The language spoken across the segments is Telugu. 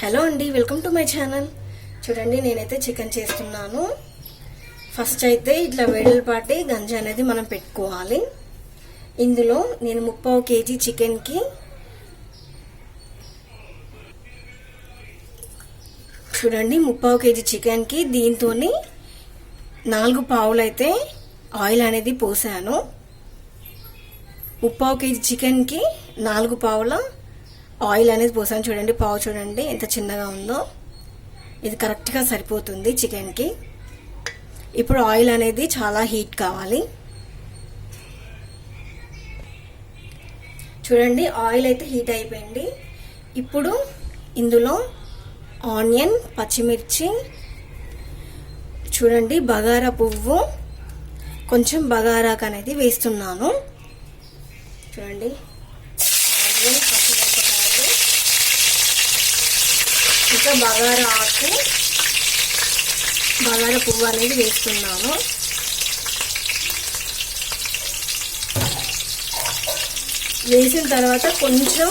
హలో అండి, వెల్కమ్ టు మై ఛానల్. చూడండి, నేనైతే చికెన్ చేస్తున్నాను. ఫస్ట్ అయితే ఇట్లా వెడల్పాటి గంజి అనేది మనం పెట్టుకోవాలి. ఇందులో నేను 30 kg చికెన్కి చూడండి 30 kg చికెన్కి దీంతో 4 పావులు అయితే ఆయిల్ అనేది పోసాను. 30 kg చికెన్కి 4 పావుల ఆయిల్ అనేది పోసాను. చూడండి, పావు చూడండి ఎంత చిన్నగా ఉందో. ఇది కరెక్ట్గా సరిపోతుంది చికెన్కి. ఇప్పుడు ఆయిల్ అనేది చాలా హీట్ కావాలి. చూడండి, ఆయిల్ అయితే హీట్ అయిపోయింది. ఇప్పుడు ఇందులో ఆనియన్, పచ్చిమిర్చి, చూడండి బగారా పువ్వు, కొంచెం బగారాకు అనేది వేస్తున్నాను. చూడండి, ఆనియన్, పచ్చిమిరపకాయలు, ఇంకా బగారా ఆకు, బగారా పువ్వు అనేది వేస్తున్నాను. వేసిన తర్వాత కొంచెం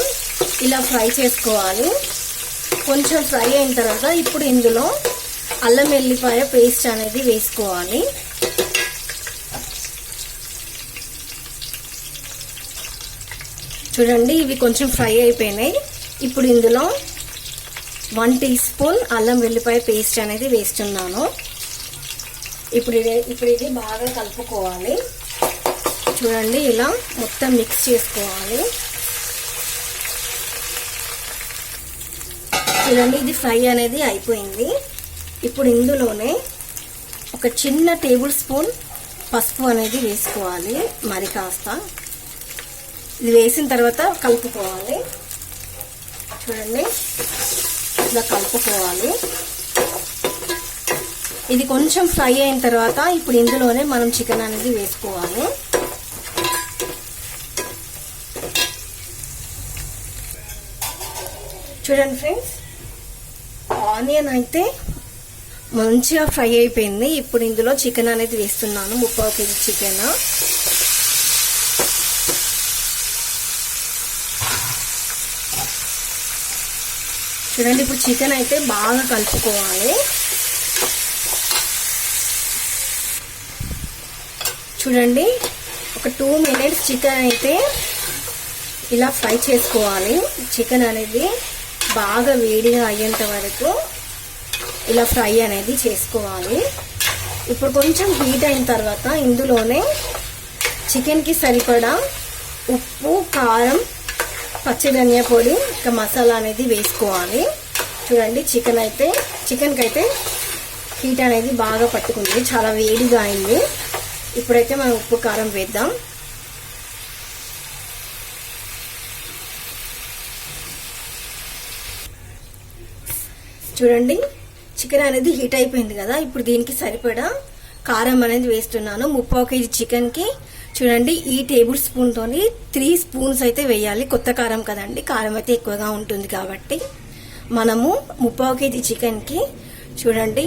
ఇలా ఫ్రై చేసుకోవాలి. కొంచెం ఫ్రై అయిన తర్వాత ఇప్పుడు ఇందులో అల్లం వెల్లిపాయ పేస్ట్ అనేది వేసుకోవాలి. చూడండి, ఇవి కొంచెం ఫ్రై అయిపోయినాయి. ఇప్పుడు ఇందులో 1 టీ స్పూన్ అల్లం వెల్లిపాయ పేస్ట్ అనేది వేస్తున్నాను. ఇప్పుడు ఇది బాగా కలుపుకోవాలి. చూడండి, ఇలా మొత్తం మిక్స్ చేసుకోవాలి. చూడండి, ఇది ఫ్రై అనేది అయిపోయింది. ఇప్పుడు ఇందులోనే ఒక చిన్న టేబుల్ స్పూన్ పసుపు అనేది వేసుకోవాలి. మరి కాస్త ఇది వేసిన తర్వాత కలుపుకోవాలి. చూడండి, ఇలా కలుపుకోవాలి. ఇది కొంచెం ఫ్రై అయిన తర్వాత ఇప్పుడు ఇందులోనే మనం చికెన్ అనేది వేసుకోవాలి. చూడండి ఫ్రెండ్స్, ఆనియన్ అయితే మంచిగా ఫ్రై అయిపోయింది. ఇప్పుడు ఇందులో చికెన్ అనేది వేస్తున్నాను. 30 kg చికెన్. చూడండి, ఇప్పుడు చికెన్ అయితే బాగా కలుపుకోవాలి. చూడండి, ఒక 2 minutes చికెన్ అయితే ఇలా ఫ్రై చేసుకోవాలి. చికెన్ అనేది బాగా వేడిగా అయ్యేంత వరకు ఇలా ఫ్రై అనేది చేసుకోవాలి. ఇప్పుడు కొంచెం హీట్ అయిన తర్వాత ఇందులోనే చికెన్కి సరిపడా ఉప్పు, కారం, పచ్చి ధనియా పొడి, ఇంకా మసాలా అనేది వేసుకోవాలి. చూడండి, చికెన్కి అయితే హీట్ అనేది బాగా పట్టుకుంది, చాలా వేడిగా అయింది. ఇప్పుడైతే మనం ఉప్పు, కారం వేద్దాం. చూడండి, చికెన్ అనేది హీట్ అయిపోయింది కదా. ఇప్పుడు దీనికి సరిపడా కారం అనేది వేస్తున్నాను. 30 kg చికెన్కి చూడండి ఈ టేబుల్ స్పూన్తోని 3 స్పూన్స్ అయితే వేయాలి. కొత్త కారం కదండి, కారం అయితే ఎక్కువగా ఉంటుంది కాబట్టి మనము 30 kg చికెన్కి చూడండి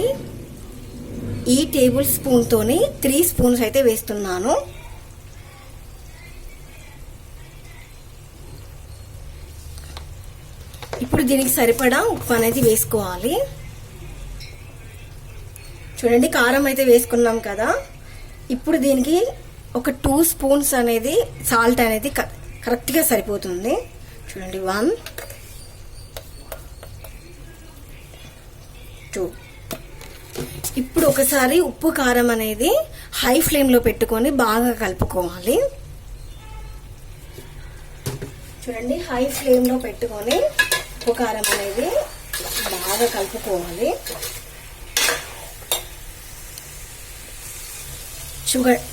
ఈ టేబుల్ స్పూన్తోని 3 స్పూన్స్ అయితే వేస్తున్నాను. ఇప్పుడు దీనికి సరిపడా ఉప్పు అనేది వేసుకోవాలి. చూడండి, కారం అయితే వేసుకున్నాం కదా. ఇప్పుడు దీనికి ఒక 2 స్పూన్స్ అనేది సాల్ట్ అనేది కరెక్ట్గా సరిపోతుంది. చూడండి, 1 2. ఇప్పుడు ఒకసారి ఉప్పు, కారం అనేది హై ఫ్లేమ్లో పెట్టుకొని బాగా కలుపుకోవాలి. చూడండి, హై ఫ్లేమ్లో పెట్టుకొని ఉప్పు, కారం అనేది బాగా కలుపుకోవాలి.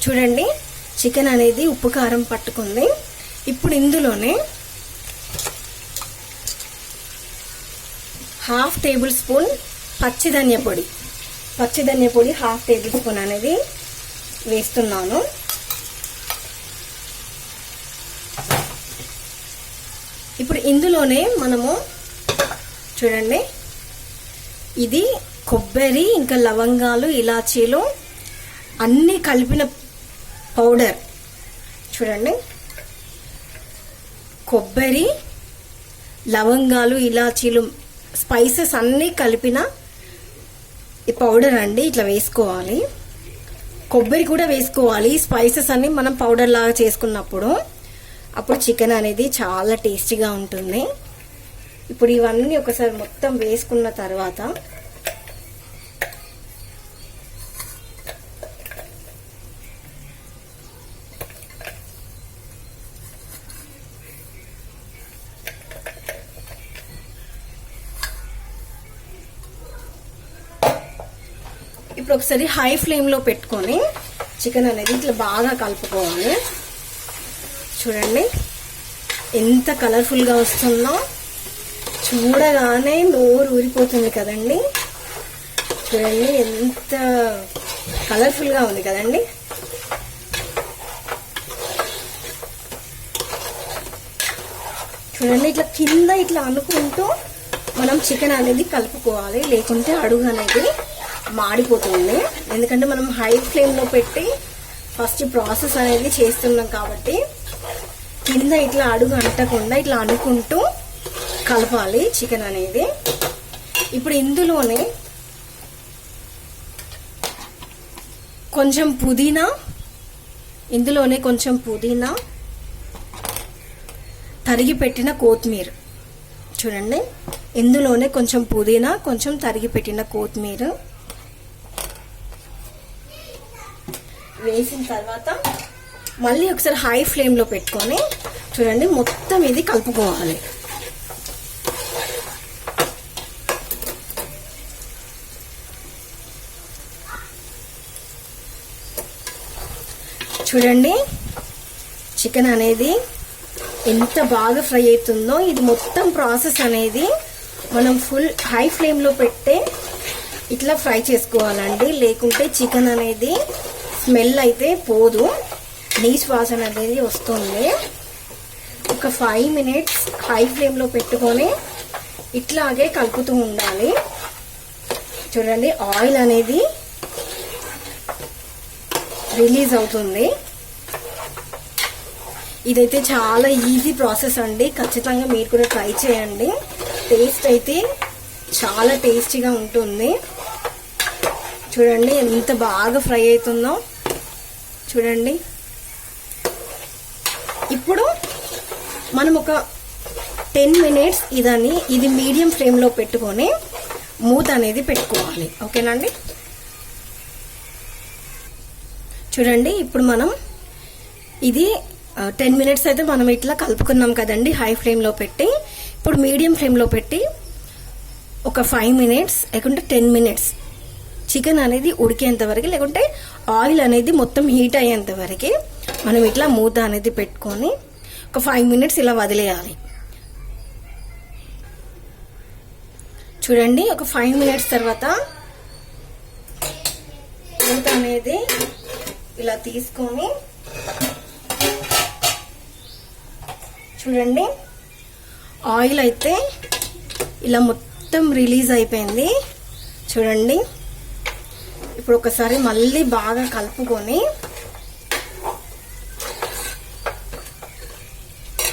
చూడండి, చికెన్ అనేది ఉప్పు, కారం పట్టుకుంది. ఇప్పుడు ఇందులోనే 1/2 టేబుల్ స్పూన్ పచ్చి ధనియా పొడి 1/2 టేబుల్ స్పూన్ అనేది వేస్తున్నాను. ఇప్పుడు ఇందులోనే మనము చూడండి ఇది కొబ్బరి, ఇంకా లవంగాలు, ఇలాచీలు అన్నీ కలిపిన పౌడర్. చూడండి, కొబ్బరి, లవంగాలు, ఇలాచీలు స్పైసెస్ అన్నీ కలిపిన ఈ పౌడర్ అండి ఇట్లా వేసుకోవాలి. కొబ్బరి కూడా వేసుకోవాలి. స్పైసెస్ అన్ని మనం పౌడర్ లాగా చేసుకున్నప్పుడు అప్పుడు చికెన్ అనేది చాలా టేస్టీగా ఉంటుంది. ఇప్పుడు ఇవన్నీ ఒకసారి మొత్తం వేసుకున్న తర్వాత ఇప్పుడు ఒకసారి హై ఫ్లేమ్లో పెట్టుకొని చికెన్ అనేది ఇట్లా బాగా కలుపుకోవాలి. చూడండి ఎంత కలర్ఫుల్గా వస్తుందో, చూడగానే నోరు ఊరిపోతుంది కదండి. చూడండి ఎంత కలర్ఫుల్గా ఉంది కదండి. చూడండి ఇట్లా కింద ఇట్లా అనుకుంటూ మనం చికెన్ అనేది కలుపుకోవాలి, లేకుంటే అడుగు అనేది మాడిపోతుంది. ఎందుకంటే మనం హై ఫ్లేమ్లో పెట్టి ఫస్ట్ ప్రాసెస్ అనేది చేస్తున్నాం కాబట్టి కింద ఇట్లా అడుగు అంటకుండా ఇట్లా అనుకుంటూ కలపాలి చికెన్ అనేది. ఇప్పుడు ఇందులోనే కొంచెం పుదీనా, తరిగి పెట్టిన కొత్తిమీర. చూడండి ఇందులోనే కొంచెం పుదీనా, కొంచెం తరిగి పెట్టిన కొత్తిమీర వేసిన తర్వాత మళ్ళీ ఒకసారి హై ఫ్లేమ్లో పెట్టుకొని చూడండి మొత్తం ఇది కలుపుకోవాలి. చూడండి చికెన్ అనేది ఎంత బాగా ఫ్రై అవుతుందో. ఇది మొత్తం ప్రాసెస్ అనేది మనం ఫుల్ హై ఫ్లేమ్లో పెట్టే ఇట్లా ఫ్రై చేసుకోవాలండి, లేకుంటే చికెన్ అనేది స్మెల్ అయితే పోదు, నీచు వాసన అనేది వస్తుంది. ఒక 5 minutes హై ఫ్లేమ్లో పెట్టుకొని ఇట్లాగే కలుపుతూ ఉండాలి. చూడండి ఆయిల్ అనేది రిలీజ్ అవుతుంది. ఇదైతే చాలా ఈజీ ప్రాసెస్ అండి, ఖచ్చితంగా మీరు కూడా ట్రై చేయండి. టేస్ట్ అయితే చాలా టేస్టీగా ఉంటుంది. చూడండి ఎంత బాగా ఫ్రై అవుతుందో. చూడండి ఇప్పుడు మనం ఒక 10 minutes ఇది మీడియం ఫ్లేమ్లో పెట్టుకొని మూత అనేది పెట్టుకోవాలి. ఓకేనండి. చూడండి ఇప్పుడు మనం ఇది 10 minutes అయితే మనం ఇట్లా కలుపుకున్నాం కదండి హై ఫ్లేమ్లో పెట్టి. ఇప్పుడు మీడియం ఫ్లేమ్లో పెట్టి ఒక 5 minutes లేకుంటే 10 minutes చికెన్ అనేది ఉడికేంత వరకు, లేకుంటే ఆయిల్ అనేది మొత్తం హీట్ అయ్యేంత వరకు మనం ఇట్లా మూత అనేది పెట్టుకొని ఒక 5 minutes ఇలా వదిలేయాలి. చూడండి ఒక 5 minutes తర్వాత మూత అనేది ఇలా తీసుకొని చూడండి ఆయిల్ అయితే ఇలా మొత్తం రిలీజ్ అయిపోయింది. చూడండి ఇప్పుడు ఒకసారి మళ్ళీ బాగా కలుపుకొని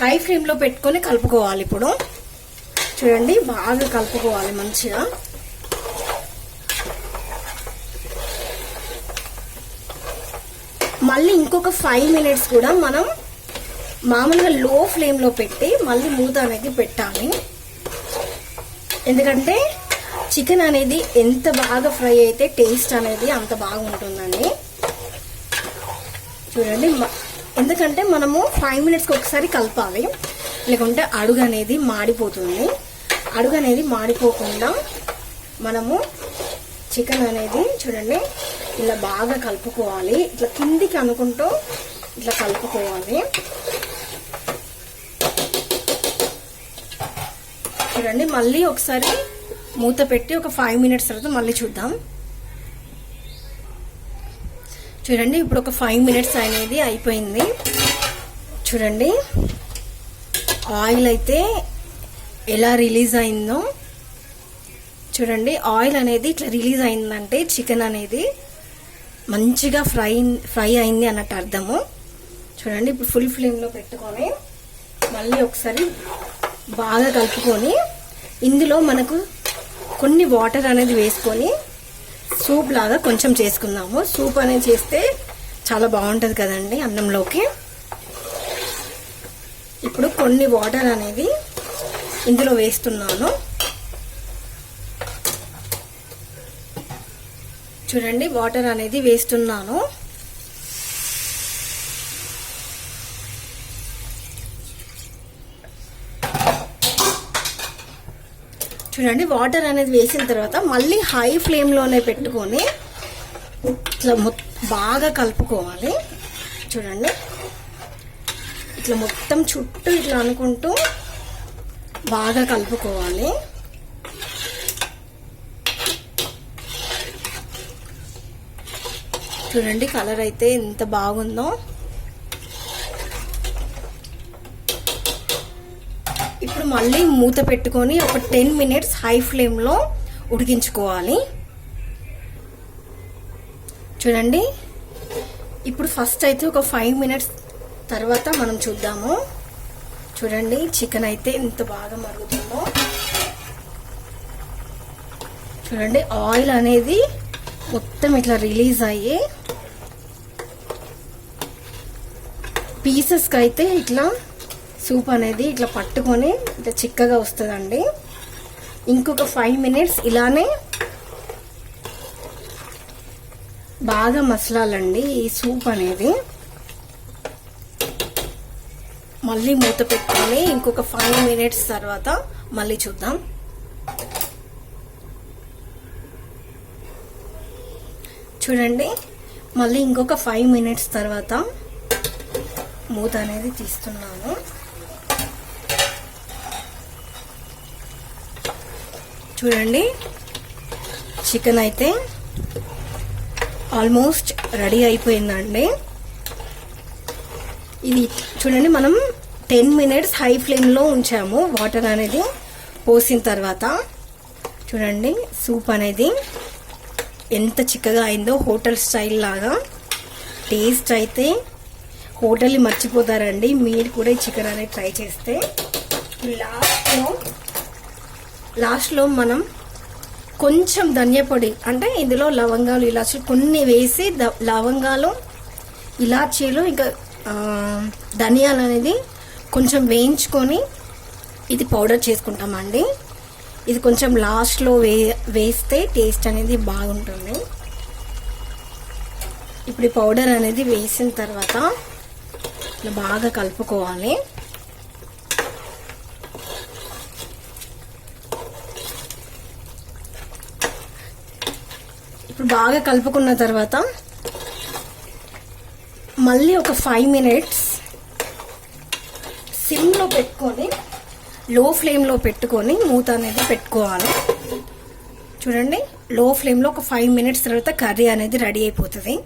హై ఫ్లేమ్లో పెట్టుకొని కలుపుకోవాలి. ఇప్పుడు చూడండి బాగా కలుపుకోవాలి మంచిగా. మళ్ళీ ఇంకొక 5 minutes కూడా మనం మామూలుగా లో ఫ్లేమ్లో పెట్టి మళ్ళీ మూత అనేది పెట్టాలి. ఎందుకంటే చికెన్ అనేది ఎంత బాగా ఫ్రై అయితే టేస్ట్ అనేది అంత బాగుంటుందండి. చూడండి ఎందుకంటే మనము 5 minutesకి ఒకసారి కలపాలి, లేకుంటే అడుగు అనేది మాడిపోతుంది. అడుగు అనేది మాడిపోకుండా మనము చికెన్ అనేది చూడండి ఇలా బాగా కలుపుకోవాలి. ఇట్లా కిందికి అనుకుంటూ ఇట్లా కలుపుకోవాలి. చూడండి మళ్ళీ ఒకసారి మూత పెట్టి ఒక 5 minutes తర్వాత మళ్ళీ చూద్దాం. చూడండి ఇప్పుడు ఒక 5 minutes అనేది అయిపోయింది. చూడండి ఆయిల్ అయితే ఎలా రిలీజ్ అయిందో. చూడండి ఆయిల్ అనేది ఇట్లా రిలీజ్ అయిందంటే చికెన్ అనేది మంచిగా ఫ్రై అయింది అన్నట్టు అర్థము. చూడండి ఇప్పుడు ఫుల్ ఫ్లేమ్లో పెట్టుకొని మళ్ళీ ఒకసారి బాగా కలుపుకొని ఇందులో మనకు కొన్ని వాటర్ అనేది వేసుకొని సూప్ లాగా కొంచెం చేసుకుందాము. సూప్ అనేది చేస్తే చాలా బాగుంటుంది కదండి అన్నంలోకి. ఇప్పుడు కొన్ని వాటర్ అనేది ఇందులో వేస్తున్నాను. చూడండి, వాటర్ అనేది వేస్తున్నాను. చూడండి, వాటర్ అనేది వేసిన తర్వాత మళ్ళీ హై ఫ్లేమ్లోనే పెట్టుకొని ఇట్లా బాగా కలుపుకోవాలి. చూడండి, ఇట్లా మొత్తం చుట్టూ ఇట్లా అనుకుంటూ బాగా కలుపుకోవాలి. చూడండి, కలర్ అయితే ఎంత బాగుందో. ఇప్పుడు మళ్ళీ మూత పెట్టుకొని ఒక 10 మినిట్స్ హై ఫ్లేమ్లో ఉడికించుకోవాలి. చూడండి, ఇప్పుడు ఫస్ట్ అయితే ఒక 5 మినిట్స్ తర్వాత మనం చూద్దాము. చూడండి, చికెన్ అయితే ఎంత బాగా మరుగుతుందో. చూడండి, ఆయిల్ అనేది మొత్తం ఇట్లా రిలీజ్ అయ్యి పీసెస్కి అయితే ఇట్లా సూప్ అనేది ఇట్లా పట్టుకొని ఇట్లా చిక్కగా వస్తుందండి. ఇంకొక 5 మినిట్స్ ఇలానే బాగా మసలాలండి ఈ సూప్ అనేది. మళ్ళీ మూత పెట్టుకొని ఇంకొక 5 మినిట్స్ తర్వాత మళ్ళీ చూద్దాం. చూడండి, మళ్ళీ ఇంకొక 5 మినిట్స్ తర్వాత మూత అనేది తీస్తున్నాను. చూడండి, చికెన్ అయితే ఆల్మోస్ట్ రెడీ అయిపోయిందండి. ఇది చూడండి, మనం 10 మినిట్స్ హై ఫ్లేమ్లో ఉంచాము వాటర్ అనేది పోసిన తర్వాత. చూడండి, సూప్ అనేది ఎంత చిక్కగా అయిందో, హోటల్ స్టైల్ లాగా. టేస్ట్ అయితే హోటల్ని మర్చిపోతారండి మీరు కూడా ఈ చికెన్ అనేది ట్రై చేస్తే. లాస్ట్లో మనం కొంచెం ధనియా పొడి, అంటే ఇందులో లవంగాలు ఇలాచీలు కొన్ని వేసి, లవంగాలు ఇలాచీలు ఇంకా ధనియాలు అనేది కొంచెం వేయించుకొని ఇది పౌడర్ చేసుకుంటామండి. ఇది కొంచెం లాస్ట్లో వేస్తే టేస్ట్ అనేది బాగుంటుంది. ఇప్పుడు ఈ పౌడర్ అనేది వేసిన తర్వాత ఇట్లా బాగా కలుపుకోవాలి. ఇప్పుడు బాగా కలుపుకున్న తర్వాత మళ్ళీ ఒక 5 మినిట్స్ సిమ్లో పెట్టుకొని లో ఫ్లేమ్లో పెట్టుకొని మూత అనేది పెట్టుకోవాలి. చూడండి, లో ఫ్లేమ్లో ఒక 5 మినిట్స్ తర్వాత కర్రీ అనేది రెడీ అయిపోతుంది.